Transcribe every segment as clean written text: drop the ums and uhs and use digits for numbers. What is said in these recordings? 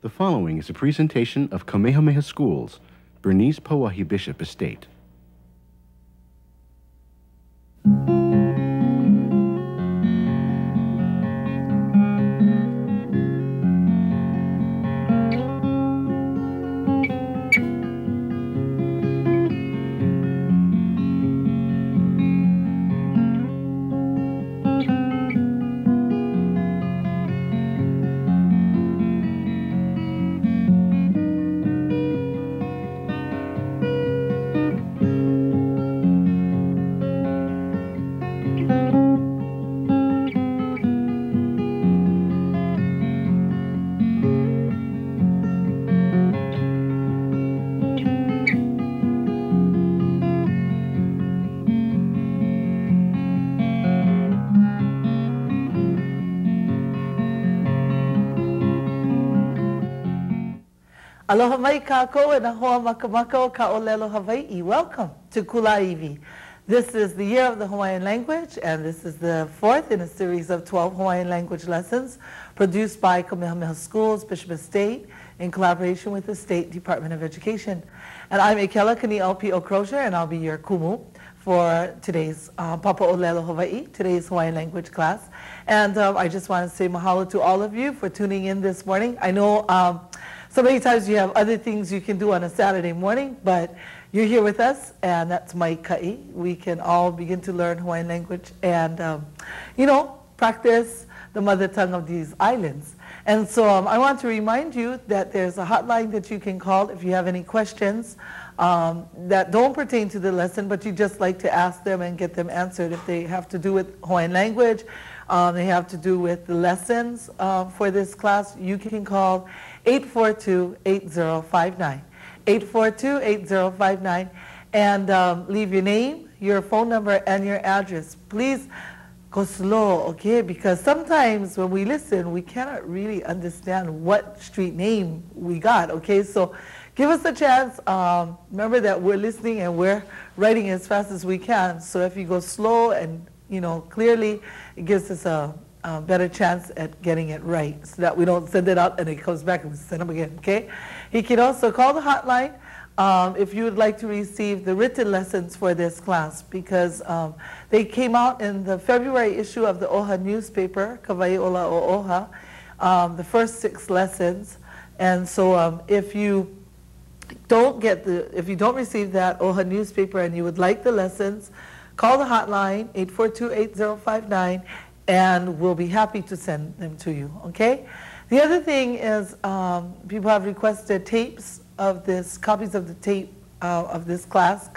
The following is a presentation of Kamehameha Schools, Bernice Pauahi Bishop Estate. Aloha mai kākou and ahoa makamaka ka olelo Hawaii. Welcome to Kulāiwi. This is the year of the Hawaiian language, and this is the fourth in a series of 12 Hawaiian language lessons produced by Kamehameha Schools, Bishop Estate, in collaboration with the State Department of Education. And I'm Ekela Kani'aupi Okrosia, and I'll be your kumu for today's Papa Olelo Hawaii, today's Hawaiian language class. And I just want to say mahalo to all of you for tuning in this morning. I know so many times you have other things you can do on a Saturday morning, but you're here with us, and that's mai ka'i. We can all begin to learn Hawaiian language and, practice the mother tongue of these islands. And so I want to remind you that there's a hotline that you can call if you have any questions that don't pertain to the lesson, but you just like to ask them and get them answered. If they have to do with Hawaiian language, they have to do with the lessons for this class, you can call 842-8059. 842-8059, and leave your name, your phone number, and your address. Please go slow, okay? Because sometimes when we listen, we cannot really understand what street name we got, okay? So give us a chance. Remember that we're listening and we're writing as fast as we can. So if you go slow and clearly, it gives us a better chance at getting it right, so that we don't send it out and it comes back and we send them again, okay? He can also call the hotline if you would like to receive the written lessons for this class, because they came out in the February issue of the OHA newspaper, Kawai Ola o Oha, the first 6 lessons. And so if you don't receive that OHA newspaper and you would like the lessons, call the hotline, 842-8059, and we'll be happy to send them to you, okay? The other thing is people have requested tapes of this, copies of the tape of this class,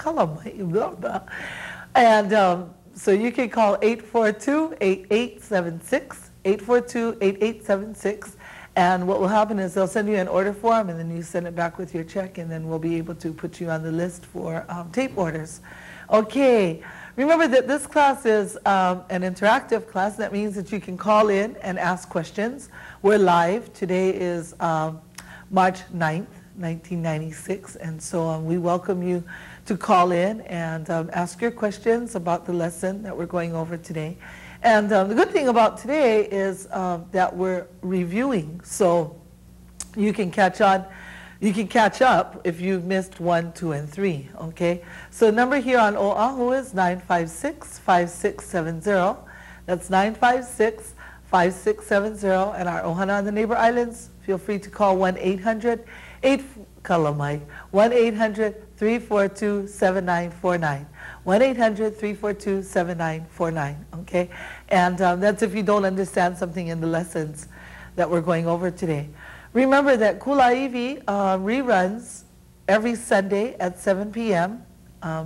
and so you can call 842-8876, 842-8876, and what will happen is they'll send you an order form, and then you send it back with your check, and then we'll be able to put you on the list for tape orders. Okay. Remember that this class is an interactive class. That means that you can call in and ask questions. We're live. Today is March 9th, 1996, and so we welcome you to call in and ask your questions about the lesson that we're going over today. And the good thing about today is that we're reviewing, so you can catch on. You can catch up if you've missed 1, 2, and 3, okay? So the number here on Oahu is 956-5670. That's 956-5670. And our ohana on the neighbor islands, feel free to call 1-800-342-7949. 1-800-342-7949, okay? And that's if you don't understand something in the lessons that we're going over today. Remember that Kulāiwi reruns every Sunday at 7 p.m.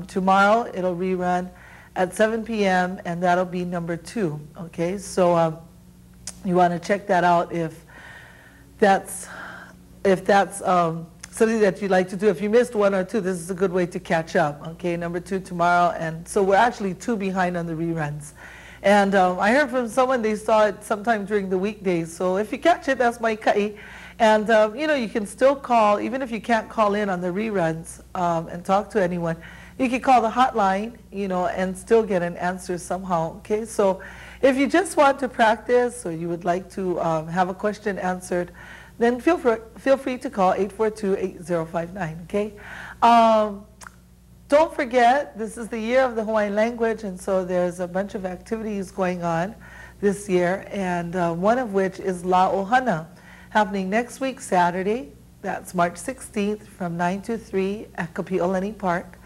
Tomorrow it'll rerun at 7 p.m. and that'll be number 2. Okay, so you want to check that out if that's something that you'd like to do. If you missed 1 or 2, this is a good way to catch up. Okay, number 2 tomorrow, and so we're actually 2 behind on the reruns. And I heard from someone they saw it sometime during the weekdays. So if you catch it, that's my ka'i. And, you can still call, even if you can't call in on the reruns and talk to anyone, you can call the hotline, and still get an answer somehow, okay? So if you just want to practice or you would like to have a question answered, then feel free to call 842-8059, okay? Don't forget, this is the year of the Hawaiian language, and so there's a bunch of activities going on this year, and one of which is La Ohana, happening next week, Saturday. That's March 16th from 9 to 3 at Kapi'olani Park.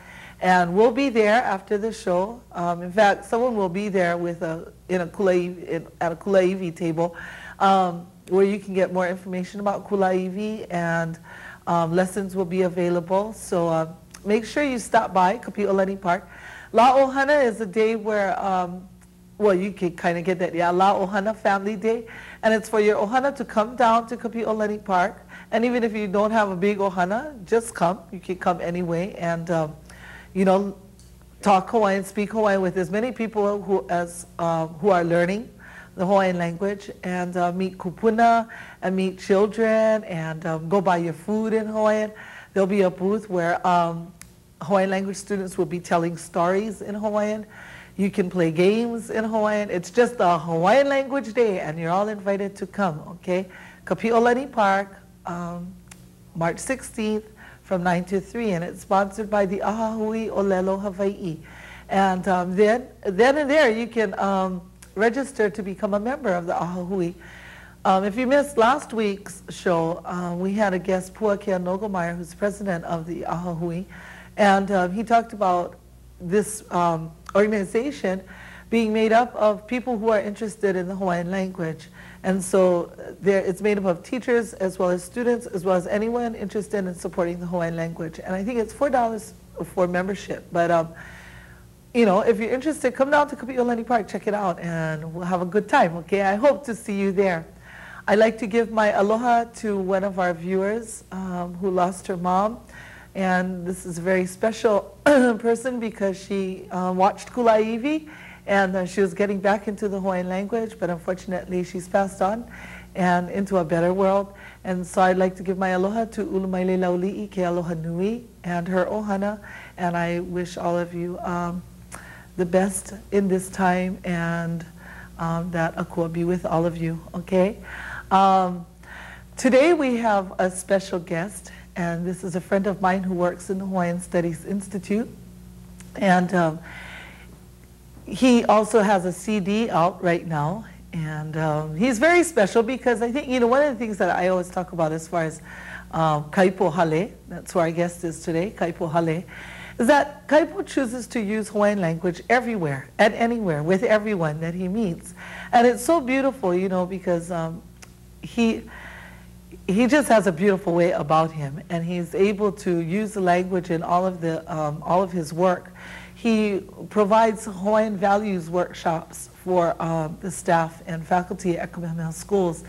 And we'll be there after the show. In fact, someone will be there with at a Kulāiwi table where you can get more information about Kulāiwi, and lessons will be available. So make sure you stop by Kapi'olani Park. La Ohana is a day where, well, you can kind of get that, yeah, La Ohana Family Day. And it's for your ohana to come down to Kapi'olani Park. And even if you don't have a big ohana, just come. You can come anyway and, you know, talk Hawaiian, speak Hawaiian with as many people who are learning the Hawaiian language, and meet kupuna and meet children, and go buy your food in Hawaiian. There'll be a booth where Hawaiian language students will be telling stories in Hawaiian. You can play games in Hawaiian. It's just a Hawaiian language day, and you're all invited to come, okay? Kapi'olani Park, March 16th from 9 to 3, and it's sponsored by the Ahahui Olelo Hawaii. And then and there you can register to become a member of the Ahahui. If you missed last week's show, we had a guest, Puakea Nogomeyer, who's president of the Ahahui, and he talked about this organization being made up of people who are interested in the Hawaiian language. And so it's made up of teachers as well as students, as well as anyone interested in supporting the Hawaiian language. And I think it's $4 for membership. But, you know, if you're interested, come down to Kapi'olani Park, check it out, and we'll have a good time, okay? I hope to see you there. I'd like to give my aloha to one of our viewers who lost her mom. And this is a very special person because she watched Kulāiwi, and she was getting back into the Hawaiian language, but unfortunately she's passed on and into a better world. And so I'd like to give my aloha to Ulumaile Lauli'i Ke Aloha Nui and her ohana, and I wish all of you the best in this time, and that Akua be with all of you, okay? Today we have a special guest, and this is a friend of mine who works in the Hawaiian Studies Institute, and he also has a CD out right now, and he's very special because I think, you know, one of the things that I always talk about as far as Kaipo Hale, that's where our guest is today, Kaipo Hale, is that Kaipo chooses to use Hawaiian language everywhere and anywhere with everyone that he meets. And it's so beautiful, you know, because he just has a beautiful way about him, and he's able to use the language in all of his work. He provides Hawaiian values workshops for the staff and faculty at Kamehameha schools.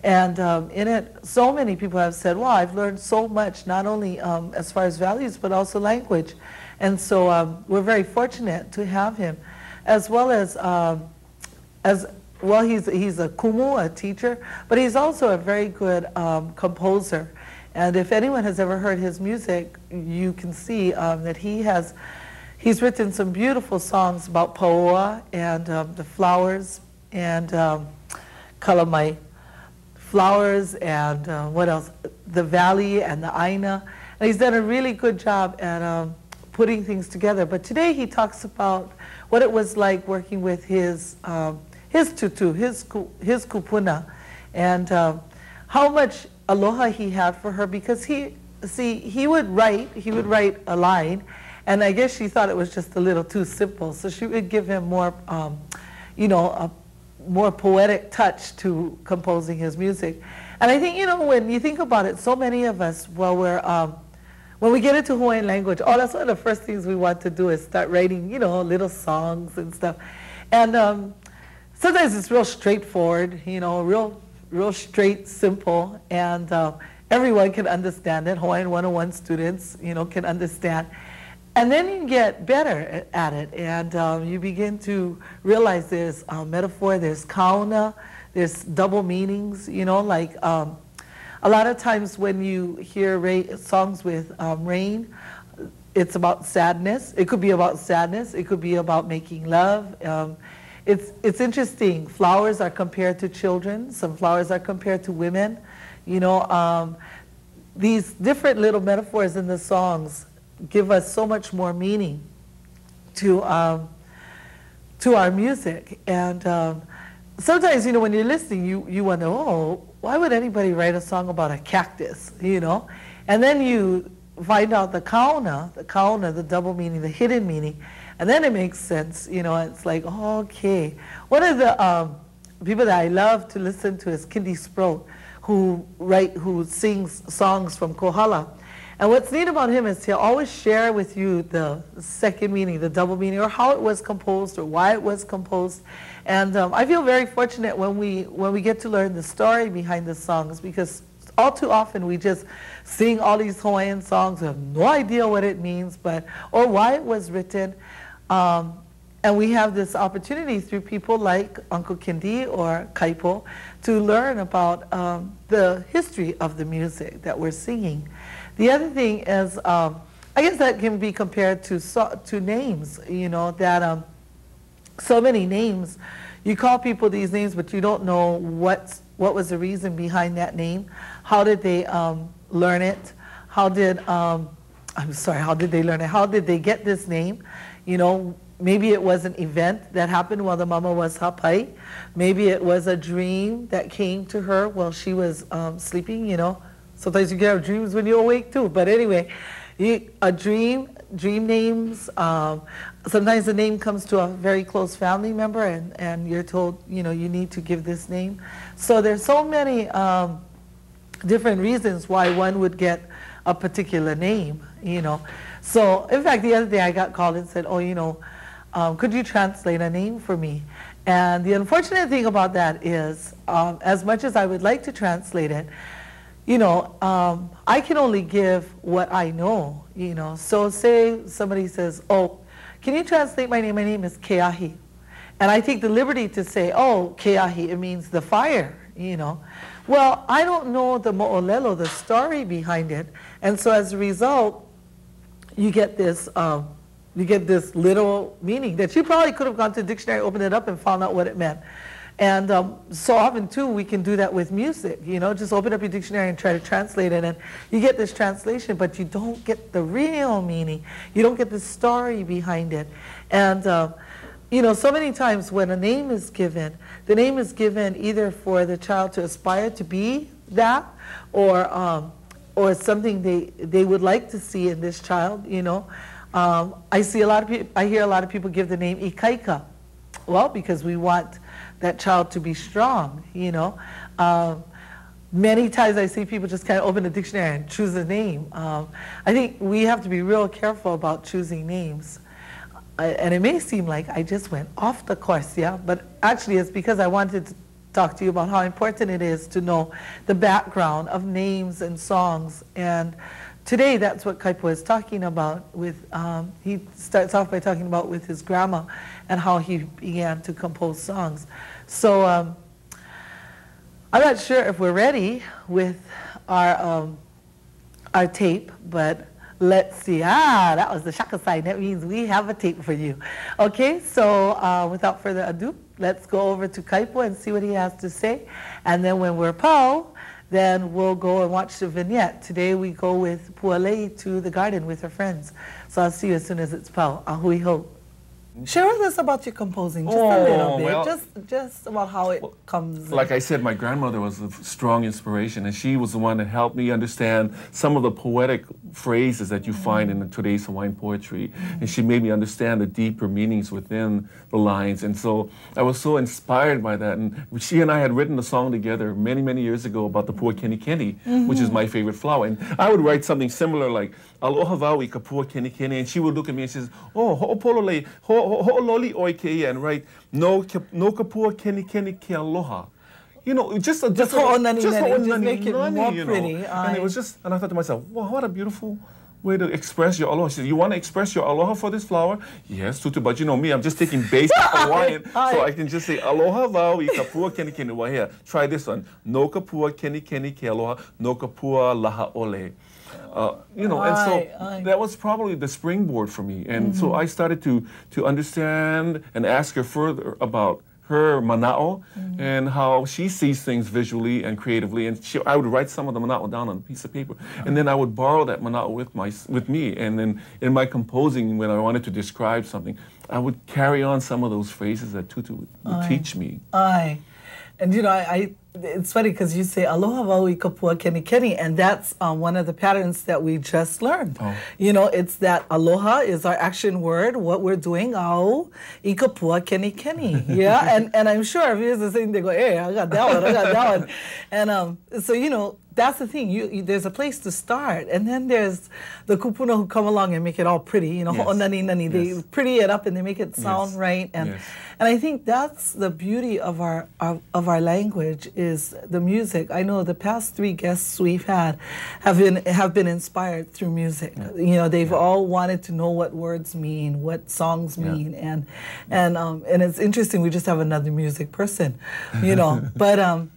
And in it, so many people have said, wow, I've learned so much, not only as far as values, but also language. And so we're very fortunate to have him, as well as well, he's a kumu, a teacher, but he's also a very good composer. And if anyone has ever heard his music, you can see that he's written some beautiful songs about paoa and the flowers and kalamai flowers and what else? The valley and the aina. And he's done a really good job at putting things together. But today he talks about what it was like working with his tutu, his kupuna, and how much aloha he had for her, because he would write a line, and I guess she thought it was just a little too simple, so she would give him more, you know, a more poetic touch to composing his music. And I think, you know, when you think about it, so many of us, when we get into Hawaiian language, that's one of the first things we want to do is start writing, you know, little songs and stuff. And sometimes it's real straightforward, you know, real straight, simple, and everyone can understand it. Hawaiian 101 students, you know, can understand. And then you get better at it, and you begin to realize there's metaphor, there's kauna, there's double meanings, you know, like a lot of times when you hear songs with rain, it's about sadness. It could be about sadness. It could be about making love. It's interesting. Flowers are compared to children. Some flowers are compared to women. You know, these different little metaphors in the songs give us so much more meaning to our music. And sometimes, you know, when you're listening, you wonder, oh, why would anybody write a song about a cactus, you know? And then you find out the kauna, the double meaning, the hidden meaning, and then it makes sense, you know. It's like, oh, okay. One of the people that I love to listen to is Kindi Sprout, who sings songs from Kohala. And what's neat about him is he'll always share with you the second meaning, the double meaning, or how it was composed or why it was composed. And I feel very fortunate when we get to learn the story behind the songs, because all too often we just sing all these Hawaiian songs, we have no idea what it means, or why it was written. And we have this opportunity through people like Uncle Kindi or Kaipo to learn about the history of the music that we're singing. The other thing is, I guess that can be compared to names, you know, that so many names, you call people these names, but you don't know what was the reason behind that name. How did they learn it? How did they learn it? How did they get this name? You know, maybe it was an event that happened while the mama was hapai. Maybe it was a dream that came to her while she was sleeping, you know. Sometimes you can have dreams when you're awake too. But anyway, dream names. Sometimes the name comes to a very close family member and you're told, you know, you need to give this name. So there's so many different reasons why one would get a particular name, you know. So in fact, the other day I got called and said, oh, you know, could you translate a name for me? And the unfortunate thing about that is, as much as I would like to translate it, you know, I can only give what I know, you know. So say somebody says, oh, can you translate my name? My name is Keahi. And I take the liberty to say, oh, Keahi, it means the fire, you know. Well, I don't know the mo'olelo, the story behind it. And so as a result, you get this literal meaning that you probably could have gone to the dictionary, opened it up, and found out what it meant. And so often, too, we can do that with music. You know, just open up your dictionary and try to translate it, and you get this translation, but you don't get the real meaning. You don't get the story behind it. And, you know, so many times when a name is given, the name is given either for the child to aspire to be that, or something they would like to see in this child, you know. I hear a lot of people give the name Ikaika. Well, because we want that child to be strong, you know. Many times I see people just kind of open the dictionary and choose a name. I think we have to be real careful about choosing names. And it may seem like I just went off the course, yeah, but actually it's because I wanted to talk to you about how important it is to know the background of names and songs. And today that's what Kaipo is talking about with, he starts off by talking about with his grandma and how he began to compose songs. So I'm not sure if we're ready with our tape, but let's see. That was the shaka sign. That means we have a tape for you. Okay, so without further ado, let's go over to Kaipo and see what he has to say. And then when we're pau, then we'll go and watch the vignette. Today we go with Pualei to the garden with her friends. So I'll see you as soon as it's pau. Ahui ho. Share with us about your composing, just a little bit, well, just about how it comes. Like I said, my grandmother was a strong inspiration, and she was the one that helped me understand some of the poetic phrases that you find in today's Hawaiian poetry, and she made me understand the deeper meanings within the lines, and so I was so inspired by that. And she and I had written a song together many, many years ago about the pua keni keni, which is my favorite flower, and I would write something similar like aloha wau I ka pua keni keni, and she would look at me and she says, oh, ho'opolole, ho'ololi oi ke ia, and write, no ka pua keni keni ke aloha. You know, just make it more pretty. And it was just, and I thought to myself, wow, what a beautiful way to express your aloha. She said, you want to express your aloha for this flower? Yes, tutu, but you know me, I'm just taking basic Hawaiian, so I can just say, aloha wau I ka pua keni keni. Well, here, try this one. No ka pua keni keni ke aloha, no ka pua laha ole. You know, and so that was probably the springboard for me. And so I started to understand and ask her further about her mana'o and how she sees things visually and creatively. And I would write some of the mana'o down on a piece of paper. And then I would borrow that mana'o with me. And then in my composing, when I wanted to describe something, I would carry on some of those phrases that Tutu would teach me. Aye. And you know, it's funny because you say aloha wau I kapua keni keni, and that's one of the patterns that we just learned. Oh. You know, it's that aloha is our action word, what we're doing, au I kapua keni keni. Yeah, and I'm sure if here's the thing, they go, hey, I got that one, I got that one. And so, you know, that's the thing. There's a place to start, and then there's the kupuna who come along and make it all pretty. You know, Yes. ho'onani nani, they pretty it up and they make it sound right. And and I think that's the beauty of our language is the music. I know the past 3 guests we've had have been inspired through music. You know, they've all wanted to know what words mean, what songs mean, and it's interesting. We just have another music person, you know, but.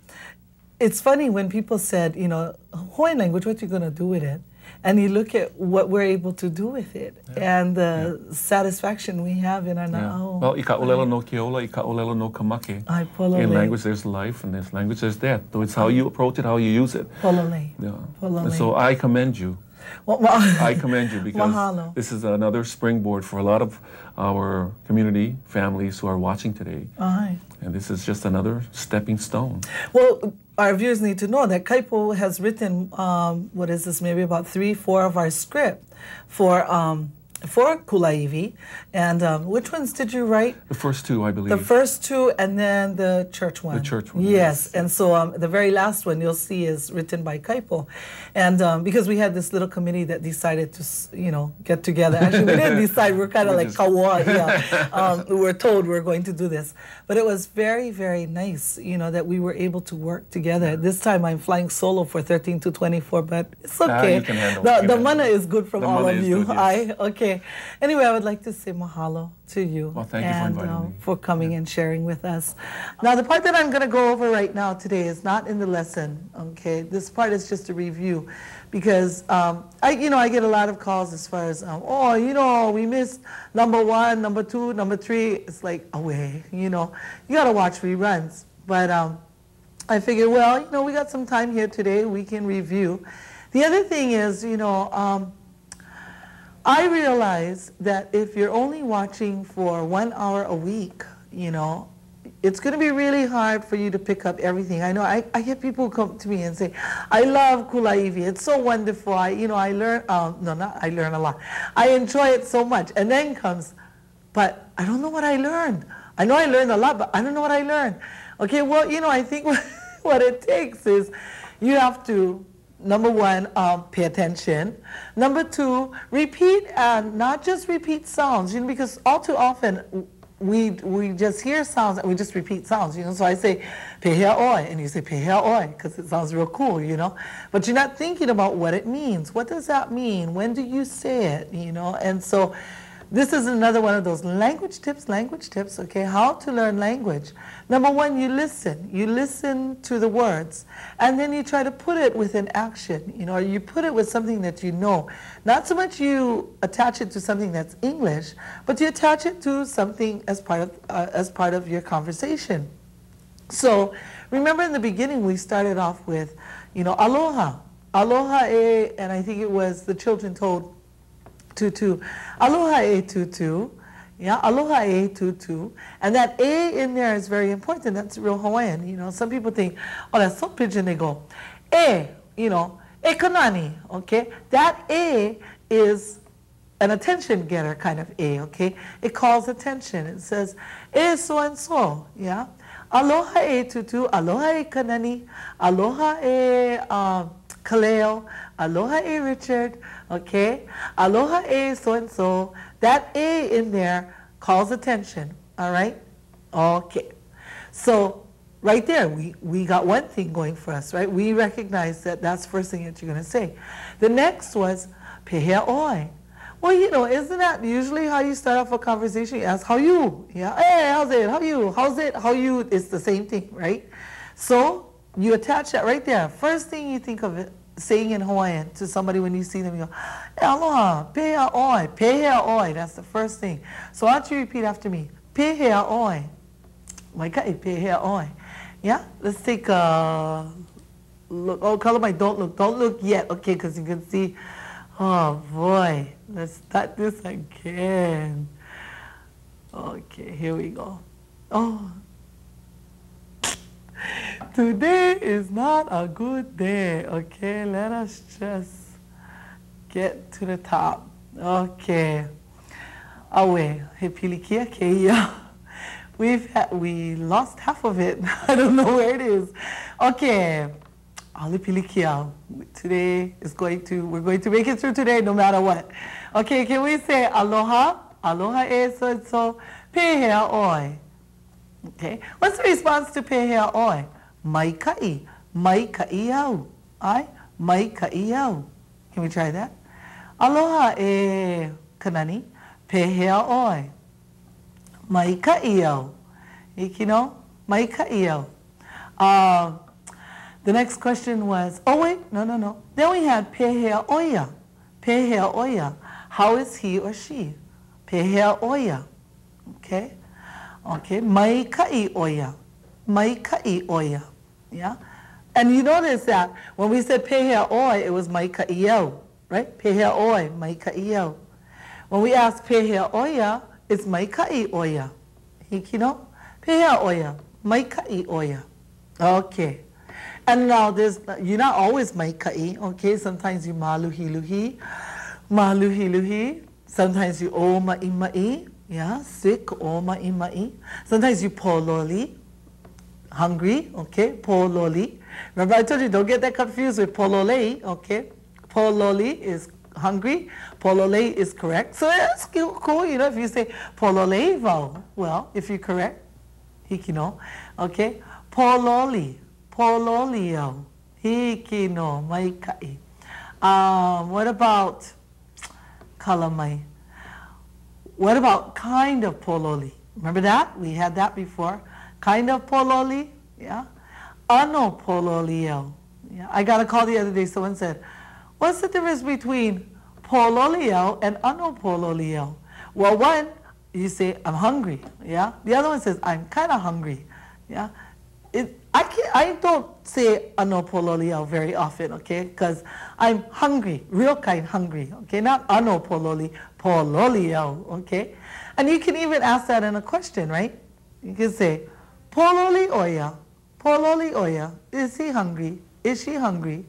It's funny when people said, you know, Hawaiian language, what are you going to do with it? And you look at what we're able to do with it and the satisfaction we have in our na'au. Well, ika olelo no keola, ika olelo no kamake. Ai, polole. In language, there's life, and there's language, there's death. So it's how you approach it, how you use it. Polole. Yeah. Polole. And so I commend you. I commend you because Mahalo. this is another springboard for a lot of our community families who are watching today. Aye. And this is just another stepping stone. Well, our viewers need to know that Kaipo has written, what is this, maybe about 3-4 of our script for Kulāiwi. And which ones did you write? The first 2, I believe. The first 2 and then the church one. The church one. Yes. And so the very last one you'll see is written by Kaipo. And because we had this little committee that decided to, you know, get together. Actually, we didn't decide. We're kind of like kawa. Yeah. We were told we're going to do this. But it was very, very nice, you know, that we were able to work together. This time I'm flying solo for 13 to 24, but it's okay. You can handle it. The mana is good from all of you. Good, yes. Okay. Anyway, I would like to say mahalo to you. Well, thank you for inviting me. For coming and sharing with us. Now, the part that I'm going to go over right now today is not in the lesson, okay? This part is just a review because, I get a lot of calls as far as, oh, you know, we missed number 1, number 2, number 3. It's like, away, you know. You got to watch reruns. But I figured, well, you know, we got some time here today. We can review. The other thing is, you know, I realize that if you're only watching for 1 hour a week, you know, it's going to be really hard for you to pick up everything. I know I get people come to me and say, I love Kulāiwi. It's so wonderful. I learn, I learn a lot. I enjoy it so much. And then comes, but I don't know what I learned. I know I learned a lot, but I don't know what I learned. Okay, well, you know, I think what it takes is you have to, number 1, pay attention. Number 2, repeat, and not just repeat sounds, you know, because all too often we just hear sounds and we just repeat sounds, you know. So I say, pehea oi, and you say pehea oi, because it sounds real cool, you know. But you're not thinking about what it means. What does that mean? When do you say it, you know? And so this is another one of those language tips, okay, how to learn language. Number 1, you listen to the words, and then you try to put it with an action, you know, or you put it with something that you know. Not so much you attach it to something that's English, but you attach it to something as part of your conversation. So remember in the beginning we started off with, you know, aloha. Aloha e, and I think it was the children told Tutu, aloha e Tutu, yeah, aloha e Tutu, and that A in there is very important. That's real Hawaiian, you know. Some people think, oh, that's so pidgin. They go, E, you know, e kanani, okay. That A is an attention getter kind of A, okay. It calls attention. It says, e so and so, yeah. Aloha e Tutu, aloha e kanani, aloha e Kaleo, aloha e Richard, okay? Aloha e so-and-so. That A in there calls attention, all right? Okay. So right there, we got one thing going for us, right? We recognize that that's the first thing that you're going to say. The next was pehea oi. Well, you know, isn't that usually how you start off a conversation? You ask, how you? Yeah, hey, how's it? How you? How's it? How you? It's the same thing, right? So you attach that right there. First thing you think of it, saying in Hawaiian to somebody when you see them, you go, hey, aloha, pehea oi, pehea oi. That's the first thing. So why don't you repeat after me? Pehea oi. Maika'i pehea oi. Yeah, let's take a look. Oh, Kalamai, don't look. Don't look yet, okay, because you can see. Oh, boy. Let's start this again. Okay, here we go. Oh. Today is not a good day, okay? Let us just get to the top. Okay. Awe, he pilikia keia. We lost half of it. I don't know where it is. Okay. Ali pilikia. Today is we're going to make it through today no matter what. Okay, can we say aloha? Aloha e so pehea oi. Okay. What's the response to pehea oi? Mai ka'i. Mai ka'i au. Mai ka'i au. Can we try that? Aloha e kanani. Pehea oi. Mai ka'i au. Ikino? Mai ka'i au. The next question was, oh wait, no. Then we had pehea oia. Pehea oia. How is he or she? Pehea oia. Okay? Okay. Mai ka'i oia. Mai ka'i oia. Yeah? And you notice that when we said pehea oi, it was mai ka'i au. Right? Pehea oi, mai ka'i au. When we ask pehea oia, it's mai ka'i oia. Hikino? Pehea oia. Mai ka'i oia. Okay. And now you're not always mai ka'i, okay? Sometimes you maluhi luhi. Sometimes you o ma'i, yeah, sick, o ma'i. Sometimes you pololi, hungry, okay? Pololi. Remember I told you, don't get that confused with pololei, okay? Pololi is hungry, pololei is correct. So that's cool, you know, if you say pololei vau, well, if you're correct, hikino, okay? Pololi. Pololio, hikino, mai ka'i. What about kalamai? What about kind of pololi? Remember that? We had that before. Kind of pololi, yeah. Ano pololio. Yeah. I got a call the other day, someone said, what's the difference between pololio and ano pololio? Well, one, you say, I'm hungry, yeah. The other one says, I'm kind of hungry, yeah. I don't say ano pololio very often, okay? Because I'm hungry, real kind hungry, okay? Not ano pololio, okay? And you can even ask that in a question, right? You can say, pololi oya, is he hungry? Is she hungry?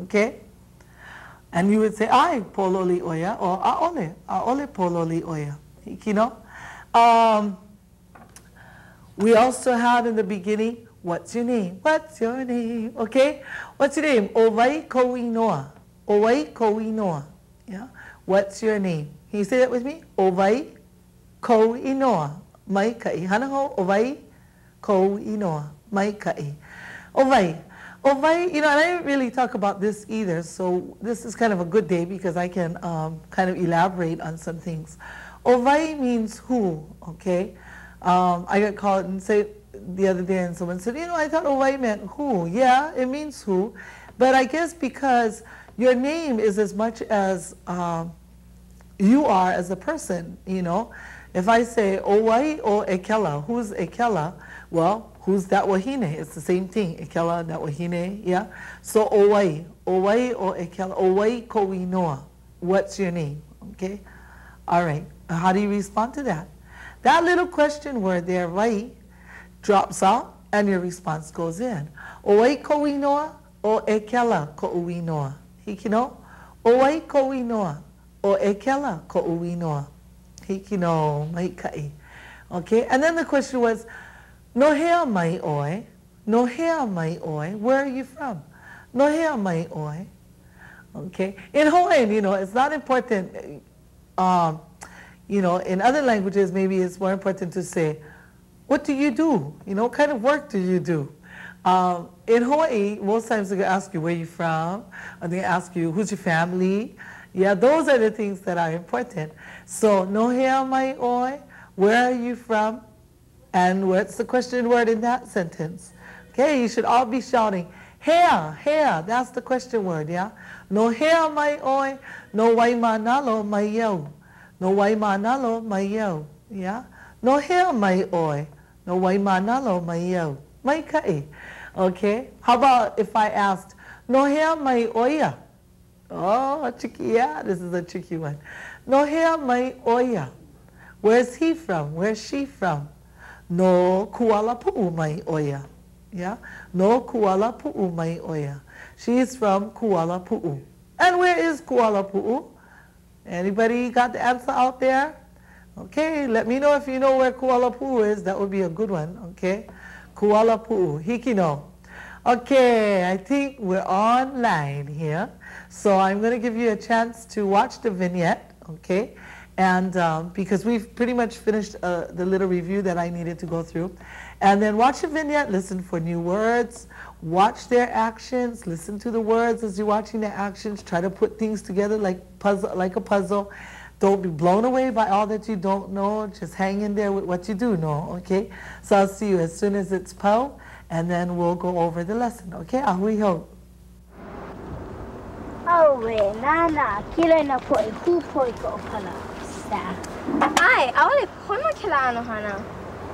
Okay? And you would say, ai pololi oya, or aole pololi oya, you know? We also had in the beginning, what's your name? What's your name? Okay? What's your name? Owai ko'inoa. Owai ko'inoa. Yeah? What's your name? Can you say that with me? Owai ko'inoa. Mai ka'i. Hanaho, owai ko'inoa. Mai ka'i. Owai. Owai, you know, and I didn't really talk about this either, so this is kind of a good day because I can kind of elaborate on some things. Owai means who, okay? I got called and said the other day and someone said, you know, I thought Owai meant who. Yeah, it means who. But I guess because your name is as much as you are as a person, you know. If I say Owai o Ekela, who's Ekela? Well, who's that wahine? It's the same thing. Ekela, that wahine, yeah. So Owai o Ekela, Owai ko'inoa. What's your name? Okay. All right. How do you respond to that? That little question word there, wai, drops out and your response goes in. Owai ko'inoa o Ekela ko'uinoa. Hikino? Owai ko'inoa o Ekela ko'uinoa. Hikino mai ka'i. Okay, and then the question was, no hea mai oi, no hea mai oi, where are you from? No hea mai oi. Okay, in Hawaiian, you know, it's not important, you know, in other languages, maybe it's more important to say, what do you do? You know, what kind of work do you do? In Hawaii, most times they're going to ask you where you're from, or they're going to ask you who's your family. Yeah, those are the things that are important. So, no hea mai oi, where are you from? And what's the question word in that sentence? Okay, you should all be shouting, hea, that's the question word, yeah? No hea mai oi, no waimanalo mai yau. No waimanalo mai yau, yeah? No hea mai oi, No waimanalo maio. Mai kai. Okay. How about if I asked, no hea mai oia? Oh, tricky, yeah, this is a tricky one. No hea mai oia. Where's he from? Where's she from? No kuala pu'u mai oia. Yeah? No kuala pu'u mai oia. She's from Kuala Pu'u. And where is Kuala Pu'u? Anybody got the answer out there? Okay, let me know if you know where Kuala Pu'u is. That would be a good one, okay? Kuala Pu'u, Hikino. Okay, I think we're online here. So I'm going to give you a chance to watch the vignette, okay? And because we've pretty much finished the little review that I needed to go through. And then watch the vignette, listen for new words, watch their actions, listen to the words as you're watching their actions, try to put things together like a puzzle. Don't be blown away by all that you don't know, just hang in there with what you do know, okay? So I'll see you as soon as it's Pau, and then we'll go over the lesson, okay? Ahui ho. Awe, nana, kila na po e hupo I ko opana. Ai, awale pono kila ano hana.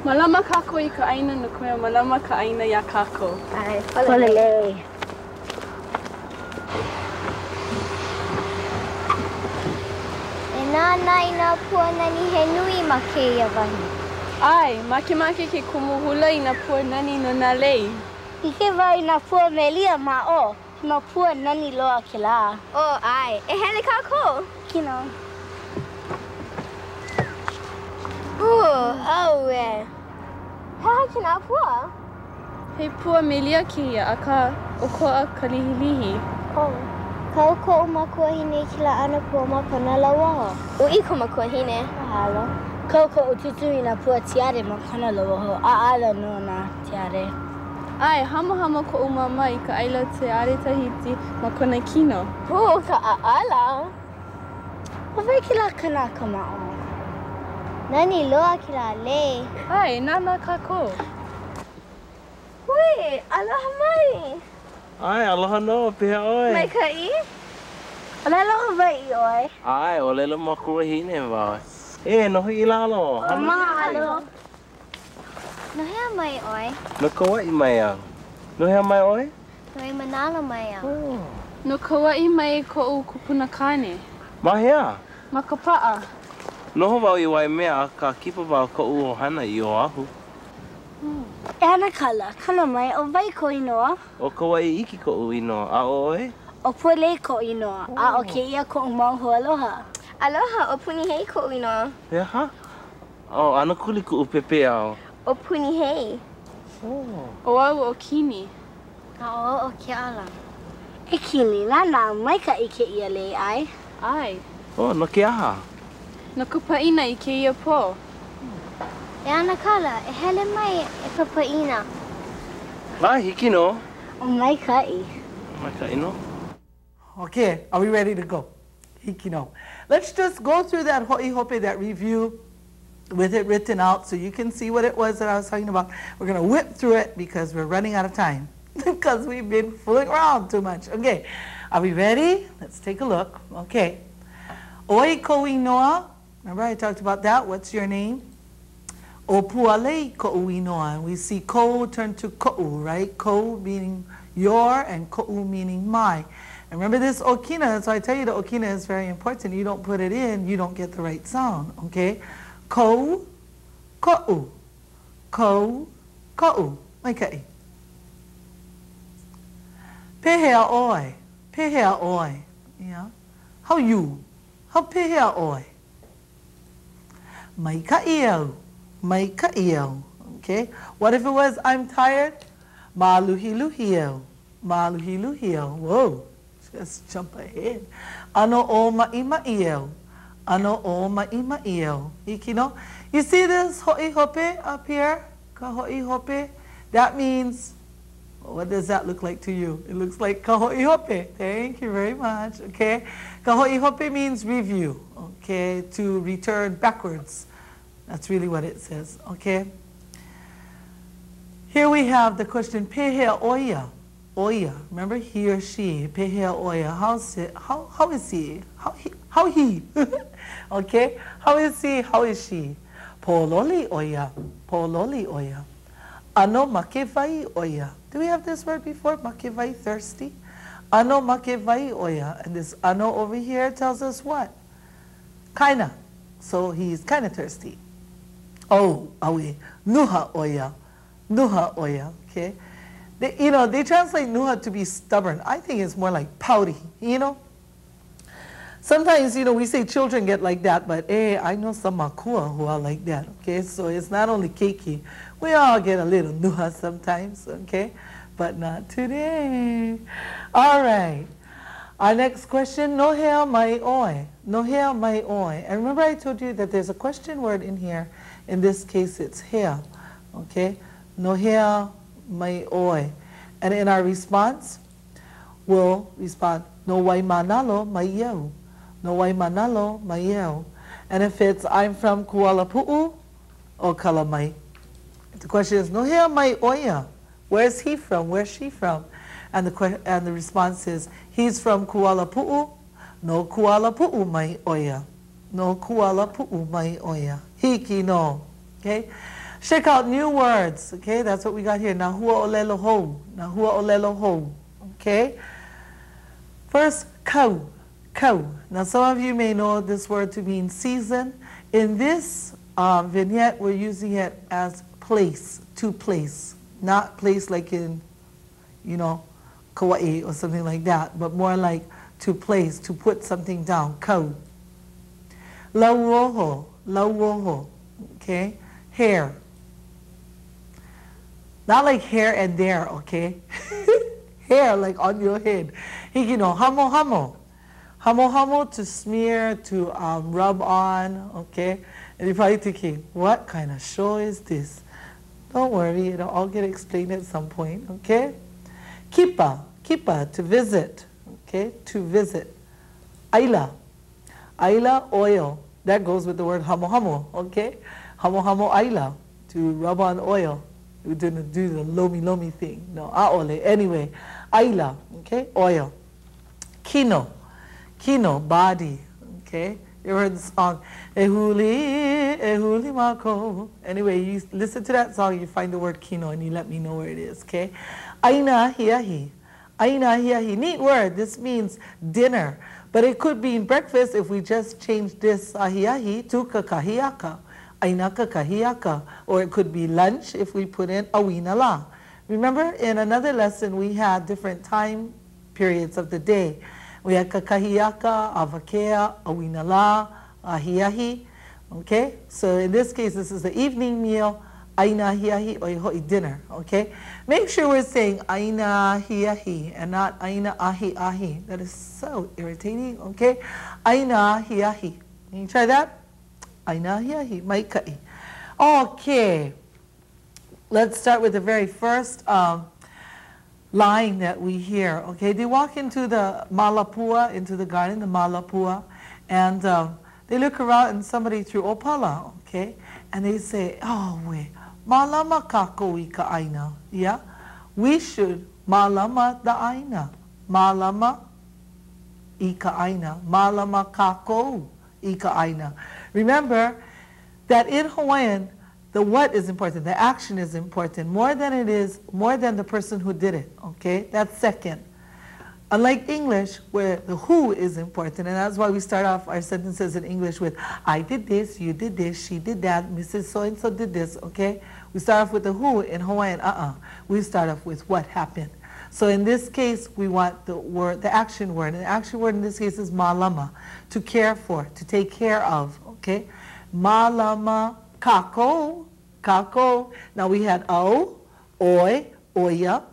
Malama kako I ka aina no koe, malama ka aina ya kako. Ai, polele. E nana ina pua nani he nui ma ke ia wahi. Ai, make ke kumuhula I na pua nani no na lei. I ke wai na pua melia ma o, ma pua nani loa ke la. Oh, ai, e hele kako? Kino. Awe. Haha kina pua? He pua melia ke ia, a ka okoa kalihilihi. Oh. Kau ko makua hine kila ana pua makana lawa. O iko makua hine. Mahalo. Kau ko ututu ina pua tiare makana lawa ho. A ala no na tiare. Ai, hama ko umama I ka aila te are tahiti makona kino. Oh, ka ala. Hawai kila kana kamao. Nani loa kila le. Ai, nana kako. Hui, aloha mai. Ai, aloha no, pia oi. Mai kai? Ala loa vai oi. Ai, o lelo makua hine vai. E, nohi I lalo. Mahalo. No hea mai oi. No kawa I mai au. No hea mai oi? No I manala mai au. No kauai mai ko u kupuna kane. Mahea. Makapaa. Noho wau I wai mea ka kipa wau ko u ohana I o ahu. E ana kala, kana mai o vai ko inoa. O kawa I iki ko u ino. A oi? O pule ko inoa. A o ke ia ko umauho aloha. Aloha, o puni hei ko uino. Pea ha? O, ana kuli ku upepe au. O puni hei. O au o kini. A o ke ala. E kini, nana, mai ka ike ia le ai. Ai, O, no ke aha. no kupaina I ke ia po. E ana kala, e hele mai e papaina. Vai, hiki no. O mai ka I. Mai ka ino. Okay, are we ready to go? Hikino. Let's just go through that ho'i hope, that review with it written out so you can see what it was that I was talking about. We're going to whip through it because we're running out of time because we've been fooling around too much. Okay, are we ready? Let's take a look. Okay. Oi ko'inoa. Remember I talked about that. What's your name? O pualei ko'uinoa. And we see ko turn to ko'u, right? Ko meaning your and ko'u meaning my. And remember this okina, so I tell you the okina is very important. You don't put it in, you don't get the right sound, okay? Ko, ko'u, ko, ko'u, okay. Pehea oi, pehea oi, yeah. How you? How pehea oi? Mai ka iau, okay? What if it was I'm tired? Maluhi luhiau, maluhi luhiau, whoa. Just jump ahead. Ano o ma'ima'iau. Ano o ma'ima'iau. Ikino. You see this ho'i hope up here? Ka ho'i hope? That means, what does that look like to you? It looks like ka ho'i hope. Thank you very much. Okay. Ka ho'i hope means review. Okay. To return backwards. That's really what it says. Okay. Here we have the question, pehea oia. Oia, remember he or she, pehea oia, how is he? How he? Okay, how is he, how is she? Pololi oya. Pololi oya. Ano makevai oya. Do we have this word before? Makevai, thirsty. Ano makevai oya. And this ano over here tells us what? Kinda. So he's kind of thirsty. Oh, awe. Nuha oya. Nuha oya. Okay. They translate nuha to be stubborn. I think it's more like pouty, Sometimes, we say children get like that, but I know some makua who are like that, okay? So it's not only keiki. We all get a little nuha sometimes, okay? But not today. All right. Our next question, nohea mai oi. Nohea mai oi. And remember I told you that there's a question word in here. In this case, it's hea, okay? Nohea mai oi. And in our response, we'll respond, no wai manalo mai yeu. No wai manalo mai yeu. And if it's, I'm from Kuala Pu'u or Kalamai. The question is, nohea mai oia. Where's he from? Where's she from? And the response is, he's from Kuala Pu'u. No Kuala Pu'u mai oia. No Kuala Pu'u mai oia. Hiki no. Okay? Check out new words. Okay? That's what we got here. Nahua olelo ho. Nahua olelo ho. Okay? First, kau. Kau. Now some of you may know this word to mean season. In this vignette, we're using it as place, to place. Not place like in, Kauai or something like that, but more like to place, to put something down. Kau. Lauoho. Lauoho. Okay? Hair. Not like here and there, okay? Hair like on your head. Hamo hamo. Hamo hamo, to smear, to rub on, okay? And you're probably thinking, what kind of show is this? Don't worry, it'll all get explained at some point, okay? Kipa, kipa, to visit, okay? To visit. Aila, aila, oil. That goes with the word hamo hamo, okay? Hamo hamo aila, to rub on oil. We didn't do the lomi lomi thing. No, aole. Anyway, aila, okay? Oil. Kino. Kino, body, okay? You heard the song, Ehuli, Ehuli Mako. Anyway, you listen to that song, you find the word kino, and you let me know where it is, okay? Aina hiahi. Aina hiahi. Neat word. This means dinner. But it could be breakfast if we just change this ahiahi to kakahiaka. Aina kakahiaka. Or it could be lunch if we put in awina la. Remember, in another lesson, we had different time periods of the day. We had kakahiaka, avakea, awinala, ahiahi. Okay? So in this case, this is the evening meal, aina hiahi, or ihoi dinner. Okay? Make sure we're saying aina hiahi and not aina ahi ahi. That is so irritating. Okay? Aina hiahi. Can you try that? Aina hiahi, maikai. Okay. Let's start with the very first line that we hear. Okay, they walk into the malapua, into the garden, the malapua, and they look around and somebody threw opala, okay, and they say, oh, we malama kako ika aina, yeah, we should malama da aina, malama ika aina, malama kako ika aina. Remember that in Hawaiian, the what is important, the action is important, more than the person who did it, okay? That's second. Unlike English, where the who is important, and that's why we start off our sentences in English with, I did this, you did this, she did that, Mrs. So-and-so did this, okay? We start off with the who. In Hawaiian, we start off with what happened. So in this case, we want the word, the action word, and the action word in this case is malama, to care for, to take care of, okay? Malama kako, kako. Now we had o, oi, oya.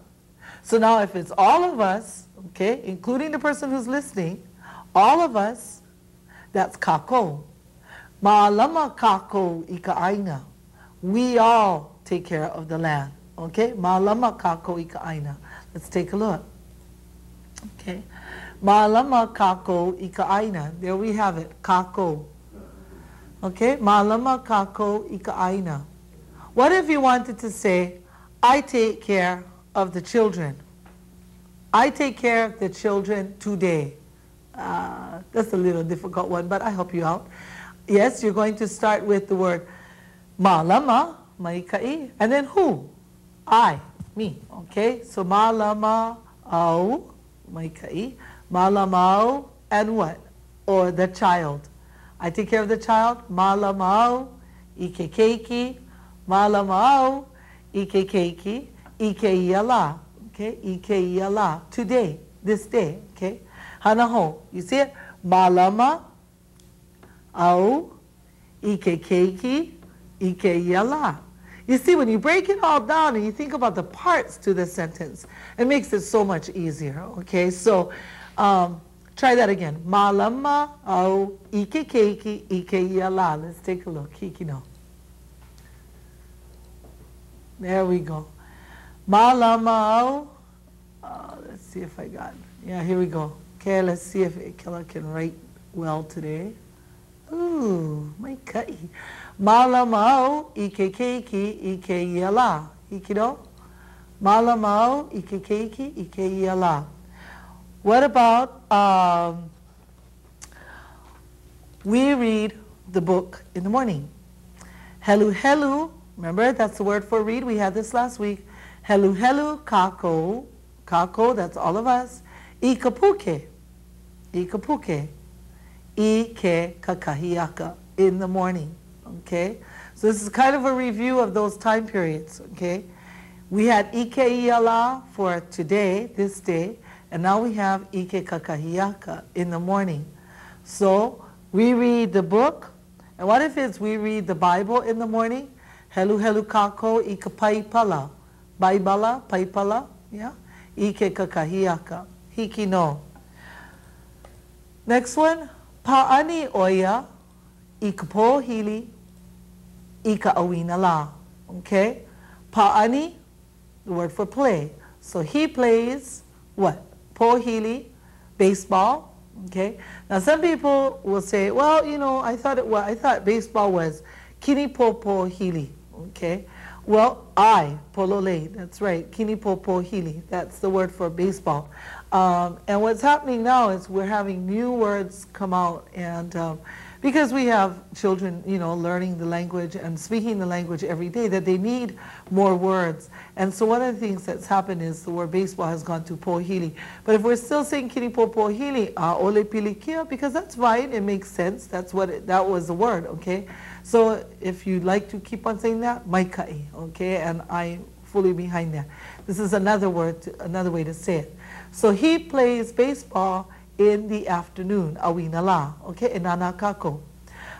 So now if it's all of us, okay, including the person who's listening, all of us, that's kako. Maalama kako ika aina. We all take care of the land, okay? Maalama kako ika aina. Let's take a look. Okay. Maalama kako ika aina. There we have it, kako. Okay, malama kako ika aina. What if you wanted to say, I take care of the children? I take care of the children today. That's a little difficult one, but I help you out. Yes, you're going to start with the word Malama, maikai. And then who? I, me. Okay, so malama au, maikai. Malamau, and what? Or the child. I take care of the child. Malamau, ike keiki. Malamau, ike keiki. Ike yala. Okay, ike yala. Today, this day. Okay, hanaho. You see it? Malama, au, ike keiki, ike yala. You see, when you break it all down and you think about the parts to the sentence, it makes it so much easier. Okay, so try that again. Malama au ike keiki ike yala. Let's take a look. Kikino. There we go. Malama au. Let's see if I got it. Yeah, here we go. Okay, let's see if Ikela can write well today. Ooh, my kai. Malamau ike keiki ike yala. Ikido. Malamau ike keiki ike yala. What about we read the book in the morning? Helu helu. Remember, that's the word for read. We had this last week. Helu helu kako. Kako, that's all of us. Ikapuke. Ikapuke. Ike kakahiaka. In the morning. Okay? So this is kind of a review of those time periods. Okay? We had Ike iala for today, this day. And now we have Ike kakahiaka in the morning. So we read the book. And what if it's we read the Bible in the morning? Helu helu kako ika paipala. Baibala, paipala. Yeah? Ike kakahiaka. Hiki no. Next one. Pa'ani oya ika po hili ika awina la. Okay? Pa'ani, the word for play. So he plays what? Pohili, baseball. Okay. Now some people will say, well, you know, I thought baseball was kini popo hili. Okay. Well, polole. That's right. Kini popo hili. That's the word for baseball. And what's happening now is we're having new words come out, and because we have children, you know, learning the language and speaking the language every day, that they need more words. And so one of the things that's happened is the word baseball has gone to pohili. But if we're still saying kini po pohili, ole pilikia, because that's fine, it makes sense. That's what that was the word, okay? So if you'd like to keep on saying that, maikai, okay? And I'm fully behind that. This is another word, another way to say it. So he plays baseball in the afternoon, awina la, okay, inana kako.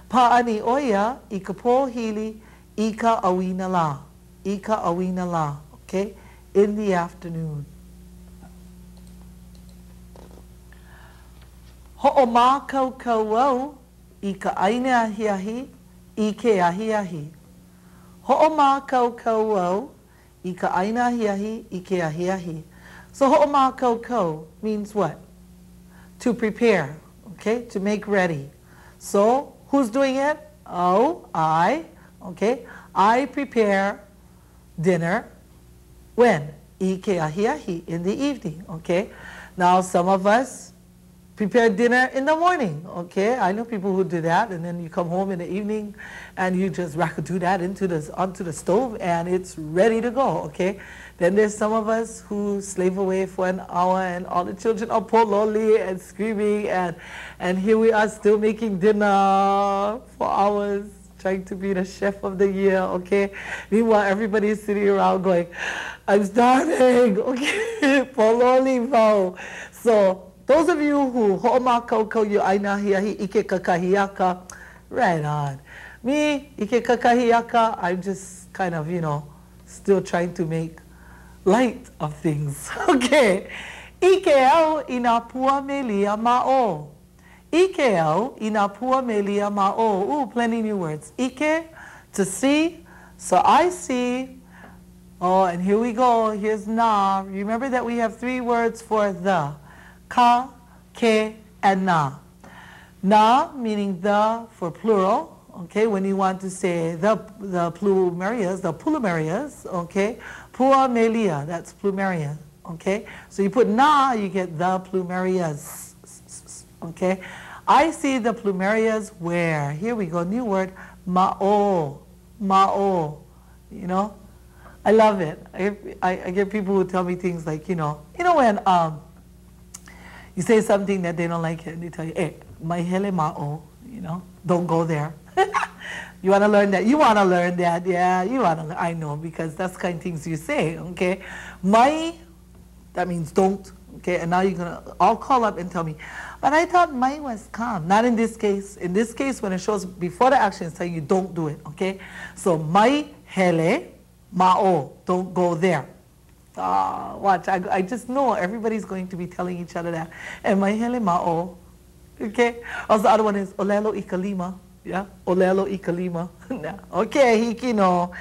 Pa'ani oya, ika po hili, ika awina la, okay, in the afternoon. Ho'oma kau wau, ika aine ahiahi, ike ahiahi. Ho'oma kau wau, ika aine ahiahi, ike ahiahi. So ho'oma kau means what? To prepare, okay, to make ready. So, who's doing it? Oh, I, okay. I prepare dinner when? Ike ahiahi, in the evening, okay. Now, some of us prepare dinner in the morning, okay. I know people who do that, and then you come home in the evening and you just do that onto the stove and it's ready to go, okay. Then there's some of us who slave away for an hour and all the children are pololi and screaming, and here we are still making dinner for hours, trying to be the chef of the year, okay? Meanwhile, everybody is sitting around going, I'm starving, okay? Pololi vo. So those of you who ho'oma kau you aina hiahi ike kakahiaka, right on. Me, ike kakahiaka, I'm just kind of, you know, still trying to make light of things. Okay. Ike au ina pua melia ma'o. Ike au ina pua melia ma'o. Ooh, plenty new words. Ike, to see. So I see. Oh, and here we go. Here's na. Remember that we have 3 words for the. Ka, ke, and na. Na, meaning the for plural. Okay, when you want to say the plumerias, okay. Pua melia, that's plumeria, okay. So you put na, you get the plumerias, okay. I see the plumerias where, here we go, new word, ma'o, ma'o, you know. I love it. I get people who tell me things like, you know when you say something that they don't like it, and they tell you, hey, mai hele ma'o, you know, don't go there. You want to learn that? You want to learn that? Yeah, you want to. I know, because that's the kind of things you say, okay? Mai, that means don't, okay? And now you're going to all call up and tell me, but I thought mai was calm. Not in this case. In this case, when it shows before the action, it's telling you don't do it, okay? So mai hele ma'o, don't go there. Watch, I just know everybody's going to be telling each other that. And mai hele ma'o, okay? Also, the other one is olelo ikalima. Yeah, olelo ikalima. Okay, hikino.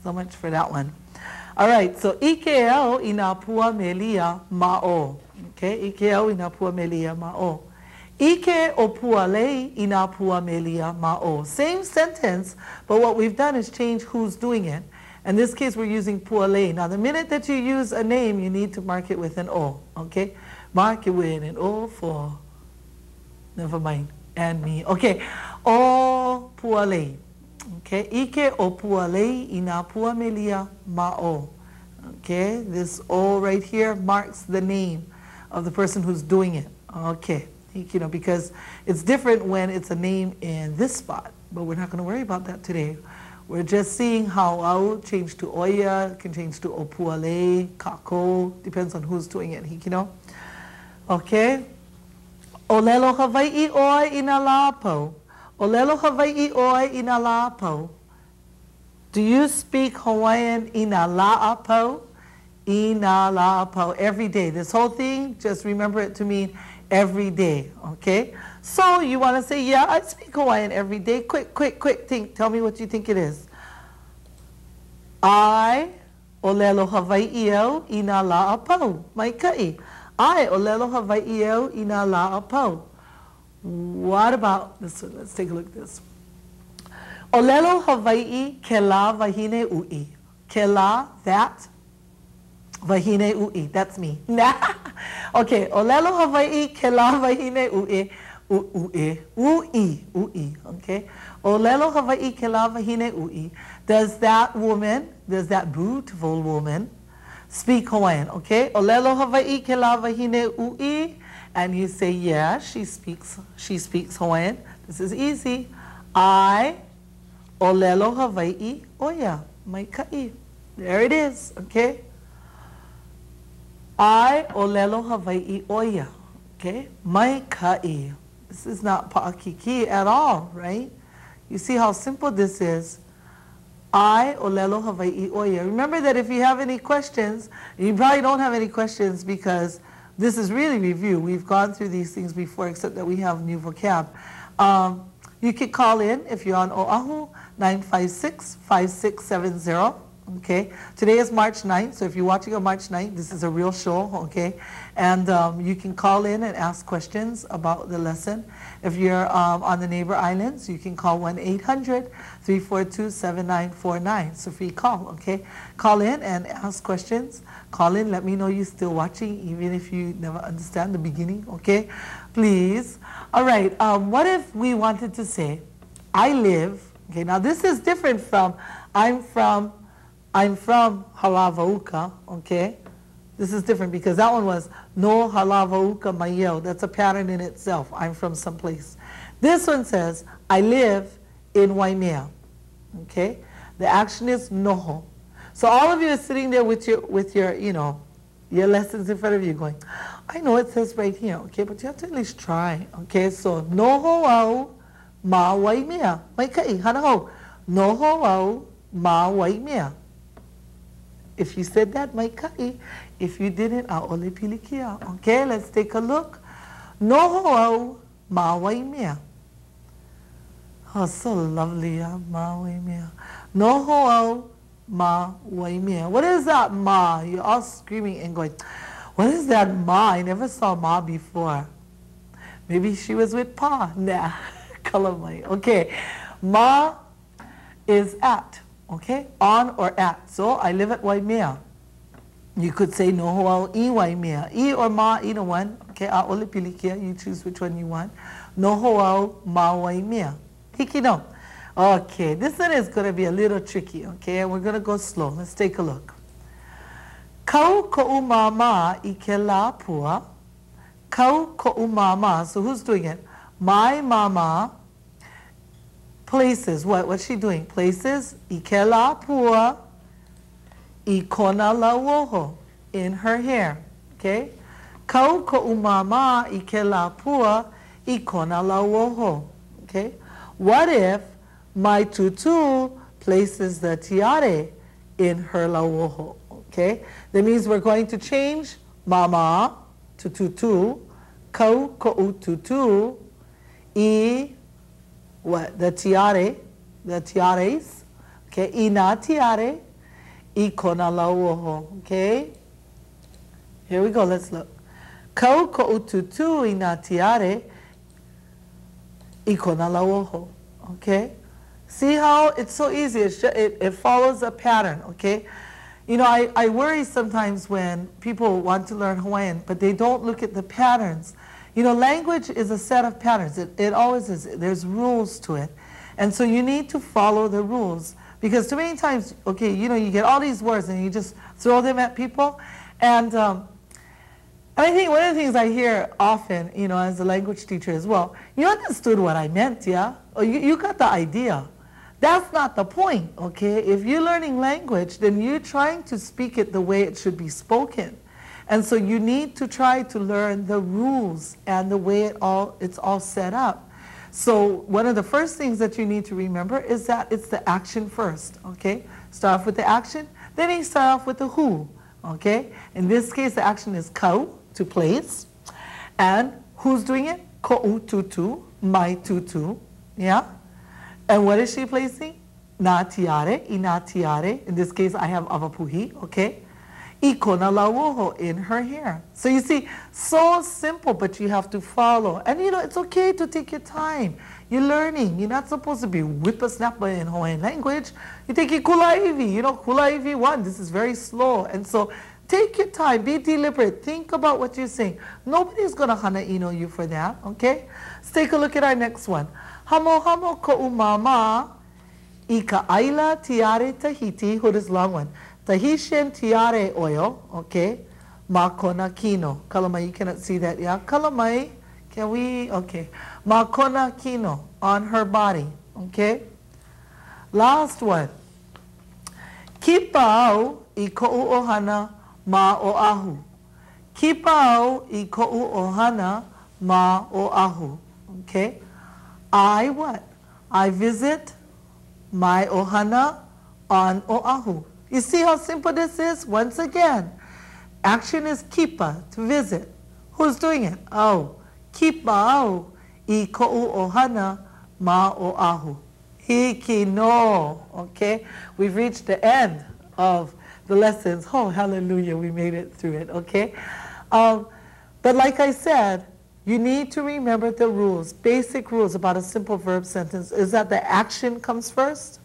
So much for that one. All right, so ikeo inapua melia ma'o. Okay, ikeo inapua melia ma'o. Ike opuale inapua melia ma'o. Same sentence, but what we've done is change who's doing it. In this case, we're using puale. Now, the minute that you use a name, you need to mark it with an O. Okay, mark it with an O for. Never mind. And me. Okay. O puale. Okay. Ike o puale ina pua melia ma'o. Okay. This O right here marks the name of the person who's doing it. Okay. You know, because it's different when it's a name in this spot. But we're not going to worry about that today. We're just seeing how au change to oya, can change to o puale, kako. Depends on who's doing it. You know. Okay. Olelo Hawaii oi ina lapo. Olelo Hawaii oi ina lapo. Do you speak Hawaiian ina la'apo? Ina la'apo. Every day. This whole thing, just remember it to mean every day. Okay? So you want to say, yeah, I speak Hawaiian every day. Quick, quick, quick. Think. Tell me what you think it is. I olelo Hawaii o ina la'apo. Maikai. I olelo Hawaii ina la'apo. What about this one? Let's take a look at this. Olelo Hawaii ke la wahine ui. Ke la, that. Wahine ui. That's me. Okay. Olelo Hawaii ke la wahine ui. Ui. Okay. Olelo Hawaii ke la wahine ui. Does that woman, does that beautiful woman speak Hawaiian, okay? Olelo Hawaii ke la wahine ui. And you say, yeah, she speaks Hawaiian. This is easy. I olelo Hawaii oya maikai. There it is, okay? I olelo Hawaii oya, okay? Maikai. This is not pa'akiki at all, right? You see how simple this is. I olelo Hawaii oya. Remember that if you have any questions, you probably don't have any questions because this is really review. We've gone through these things before, except that we have new vocab. You can call in if you're on Oahu, 956-5670. Okay. Today is March 9th, so if you're watching on March 9th, this is a real show. Okay. And you can call in and ask questions about the lesson. If you're on the neighbor islands, you can call 1-800-342-7949. It's a free call. Okay. Call in and ask questions. Call in, let me know you're still watching, even if you never understand the beginning, okay? Please. All right, what if we wanted to say, I live, okay, now this is different from, I'm from Halavauka, okay? This is different because that one was no Halavauka Mayo. That's a pattern in itself. I'm from someplace. This one says, I live in Waimea, okay? The action is noho. So all of you are sitting there with your, you know, your lessons in front of you going, I know it says right here, okay, but you have to at least try, okay? So, noho au ma waimea. Maikai, hanaho. Noho au ma waimea. If you said that, maikai. If you didn't, aole pilikia. Okay, let's take a look. Noho au ma waimea. Oh, so lovely, ma waimea. Noho au ma waimea. What is that ma? You're all screaming and going, what is that ma? I never saw ma before. Maybe she was with pa. Nah, kalamai. Okay, ma is at, okay? On or at. So I live at Waimea. You could say noho au I Waimea. I or ma, either one. Okay, a'ole pilikia. You choose which one you want. Noho au ma Waimea. Hiki no. Okay, this one is going to be a little tricky, okay? And we're going to go slow. Let's take a look. Kau ko'u mama I ke la pua. Kau ko'u mama. So who's doing it? My mama places. What? What's she doing? Places I ke la pua I kona la woho. In her hair. Okay? Kau ko'u mama I ke la pua I kona la woho. Okay? What if my tutu places the tiare in her lauoho? Okay? That means we're going to change mama to tutu, kau ko'u tutu, I what? The tiare, the tiares. Okay? Ina tiare, I kona lauoho. Okay? Here we go, let's look. Kau ko'u tutu ina tiare, I kona lauoho. Okay? See how it's so easy, it follows a pattern, okay? You know, I worry sometimes when people want to learn Hawaiian, but they don't look at the patterns. You know, language is a set of patterns. It always is. There's rules to it. And so you need to follow the rules. Because too many times, okay, you know, you get all these words and you just throw them at people. And I think one of the things I hear often, you know, as a language teacher as well, you understood what I meant, yeah? Or you got the idea. That's not the point, okay? If you're learning language, then you're trying to speak it the way it should be spoken. And so you need to try to learn the rules and the way it's all set up. So one of the first things that you need to remember is that it's the action first, okay? Start off with the action, then you start off with the who, okay? In this case, the action is kau, to place. And who's doing it? Ko'u tutu, my tutu, yeah? And what is she placing? Na tiare, ina tiare. In this case, I have avapuhi, okay? I kona lauoho, in her hair. So you see, so simple, but you have to follow. And you know, it's okay to take your time. You're learning. You're not supposed to be whippersnapper in Hawaiian language. You take it Kulāiwi, you know, Kulāiwi 1. This is very slow. And so take your time, be deliberate, think about what you're saying. Nobody's going to hana ino you for that, okay? Let's take a look at our next one. Hamo hamo ko'u mama I ka aila tiare Tahiti. Who this long one? Tahitian tiare oil, okay? Ma kona kino. Kalamai, you cannot see that, yeah? Kalamai, can we? Okay. Ma kona kino, on her body, okay? Last one. Kipau I ko'u ohana ma oahu. Kipau I ko'u ohana ma oahu. Okay? I what? I visit my ohana on oahu. You see how simple this is? Once again, action is kipa, to visit. Who's doing it? Oh, kipau I ko'u ohana ma oahu. Hiki no. Okay? We've reached the end of the lessons. Oh, hallelujah, we made it through it, okay? But like I said, you need to remember the rules, basic rules about a simple verb sentence is that the action comes first.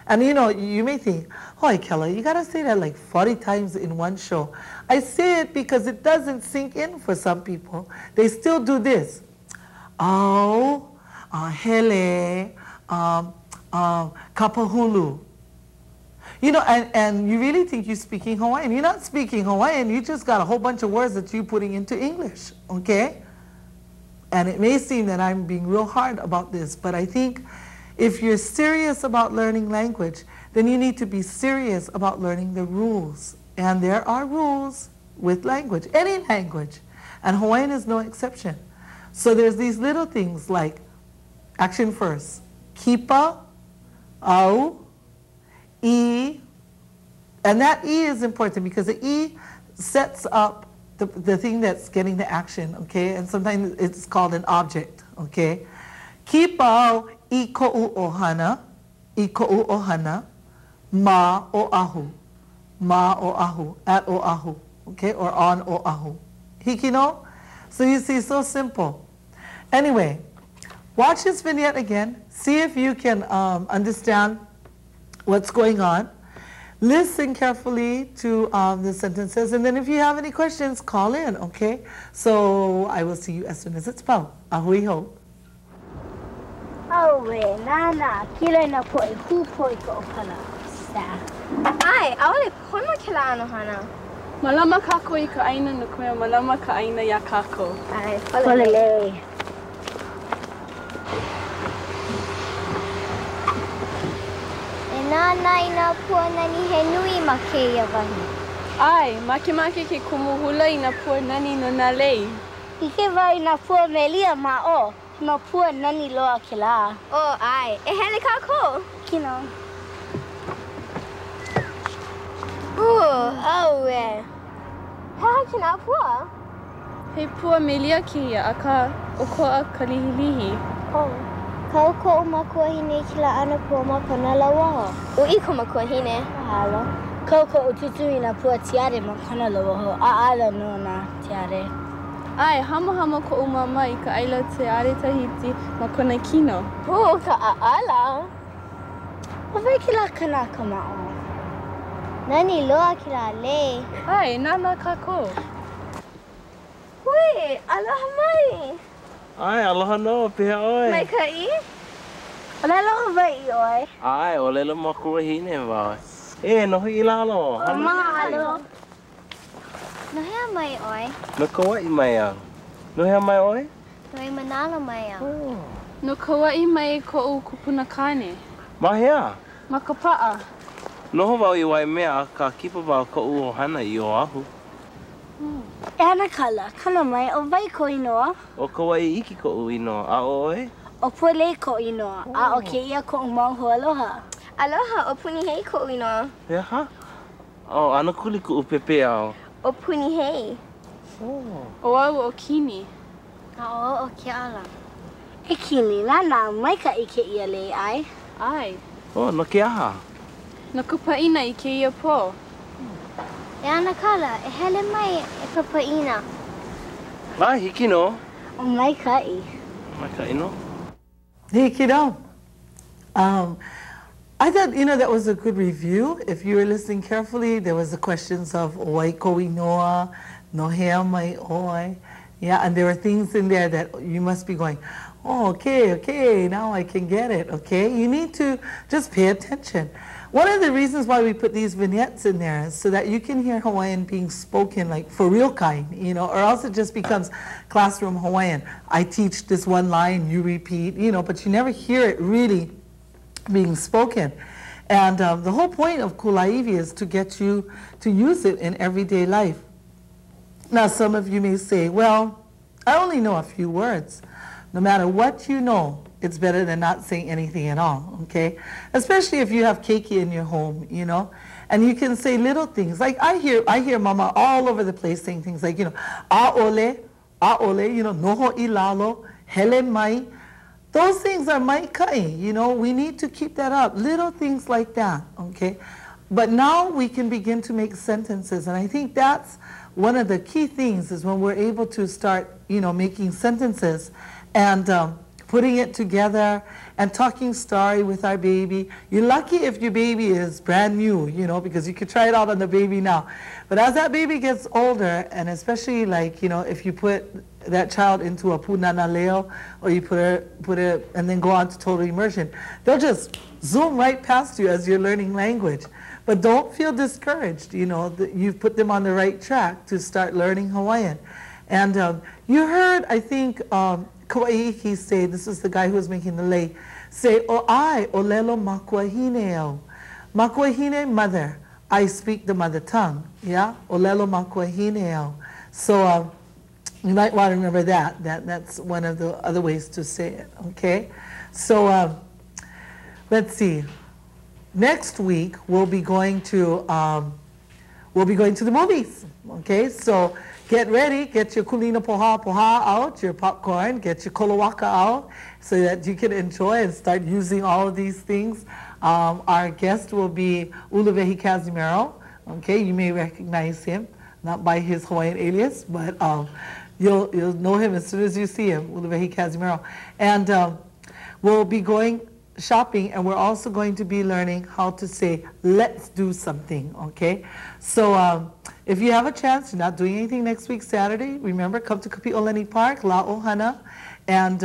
And you know, you may think, oh, Kelly, you got to say that like 40 times in one show. I say it because it doesn't sink in for some people. They still do this. Au, hele, kapahulu. You know, and you really think you're speaking Hawaiian. You're not speaking Hawaiian. You just got a whole bunch of words that you're putting into English, okay? And it may seem that I'm being real hard about this, but I think if you're serious about learning language, then you need to be serious about learning the rules. And there are rules with language, any language. And Hawaiian is no exception. So there's these little things like action first. Kipa, au, I, and that E is important because the E sets up the thing that's getting the action, okay? And sometimes it's called an object, okay? Kipau I ko'u ohana, ma oahu, at oahu, okay? Or on oahu. Hikino? So you see, so simple. Anyway, watch this vignette again. See if you can understand what's going on. Listen carefully to the sentences, and then if you have any questions, call in, okay? So I will see you as soon as it's spelled. Ahui ho. Oh, we nana kilo na po hu po ko pala sa. Ai, awale pono kila ano hana. Malama kako I ka aina no kuya malama ka aina ya kako. Ai, polele. Nana ina po nani he nui ma ke ia wahi. Ai, make ke kumuhula ina po nani no na lei. Ike vai na po melia ma o. Ma po nani loa kila. Oh, ai. E hele kako. Kino. Oh, we. Ha kina po. He pua melia kia aka okoa kalihilihi. Oh. Kau ko makua hine kila ana po makona lawa. O iko makua hine. Halo. Kau ko ututu ina po tiare makona lawa ho. A ala no na tiare. Ai, hamo ko umama I ka aila te are tahiti makona kino. Oh, ka a ala. O vai kila kana kamao. Nani loa kila le. Ai, nana kako. Hui, aloha mai. Ai, aloha no, pia oi. Mai ka I? Ole loha vai I oi. Ai, o lelo makua hine wau. E, nohi I lalo. Mahalo. No hea mai oi. No kawa I mai au. No hea mai oi? No I manalo mai au. No kauai mai ko u kupuna kane. Mahea. Makapaa. Noho wau I wai mea ka kipa wau ko u ohana I o ahu. E ana kala, kana mai o vai ko inoa. O kawa I iki ko u ino. A oi? O pule ko inoa. A o ke ia ko umauho aloha. Aloha, o puni hei ko inoa. Hea ha? O, ana kuli ku upepe au. O puni hei. O au o kini. A o ke ala. E kini, nana, mai ka ike ia le ai. Ai, O, no ke aha. no kupaina I ke ia po. E ana kala, e hele mai e papaina. Ai, hiki no. O mai ka I. Maka ino. Hikidam. I thought, that was a good review. If you were listening carefully, there was the questions of Waiko Inoa, Nohea Mai Oi. Yeah, and there were things in there that you must be going, oh, okay, now I can get it, okay? You need to just pay attention. One of the reasons why we put these vignettes in there is so that you can hear Hawaiian being spoken like for real kind, or else it just becomes classroom Hawaiian. I teach this one line, you repeat, but you never hear it really being spoken. And the whole point of Kulāiwi is to get you to use it in everyday life. Now, some of you may say, well, I only know a few words. No matter what you know, it's better than not saying anything at all, okay? Especially if you have keiki in your home, and you can say little things. Like I hear mama all over the place saying things like, aole, noho ilalo, hele mai. Those things are mai kai, we need to keep that up. Little things like that, okay? But now we can begin to make sentences, and I think that's one of the key things is when we're able to start, making sentences and putting it together and talking story with our baby. You're lucky if your baby is brand new, because you could try it out on the baby now. But as that baby gets older, and especially like, if you put that child into a punana leo, or you put it and then go on to total immersion, they'll just zoom right past you as you're learning language. But don't feel discouraged, that you've put them on the right track to start learning Hawaiian. And you heard, I think, Kauaiki say, this is the guy who was making the lei, say, o ai, o lelo makuahine au. Makuahine, mother. I speak the mother tongue, yeah? O lelo makuahine au. So you might want to remember that. That's one of the other ways to say it, okay? So let's see. Next week, we'll be going to the movies, okay? So get ready, get your kulina poha out, your popcorn, get your kolowaka out so that you can enjoy and start using all of these things. Our guest will be Uluvehi Casimiro, okay? You may recognize him, not by his Hawaiian alias, but you'll know him as soon as you see him, Uluvehi Casimiro. And we'll be going shopping, and we're also going to be learning how to say, let's do something, okay? So If you have a chance, you're not doing anything next week, Saturday, remember, come to Kapi'olani Park, La Ohana, and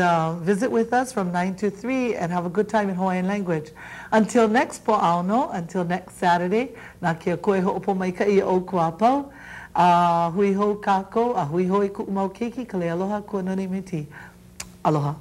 visit with us from 9 to 3 and have a good time in Hawaiian language. Until next po'auno, until next Saturday, na kia koe ho'opo mai ka ia o kuapau, hui ho kako, a hui hoi ku'umau keiki, ka le aloha kua noni me ti. Aloha.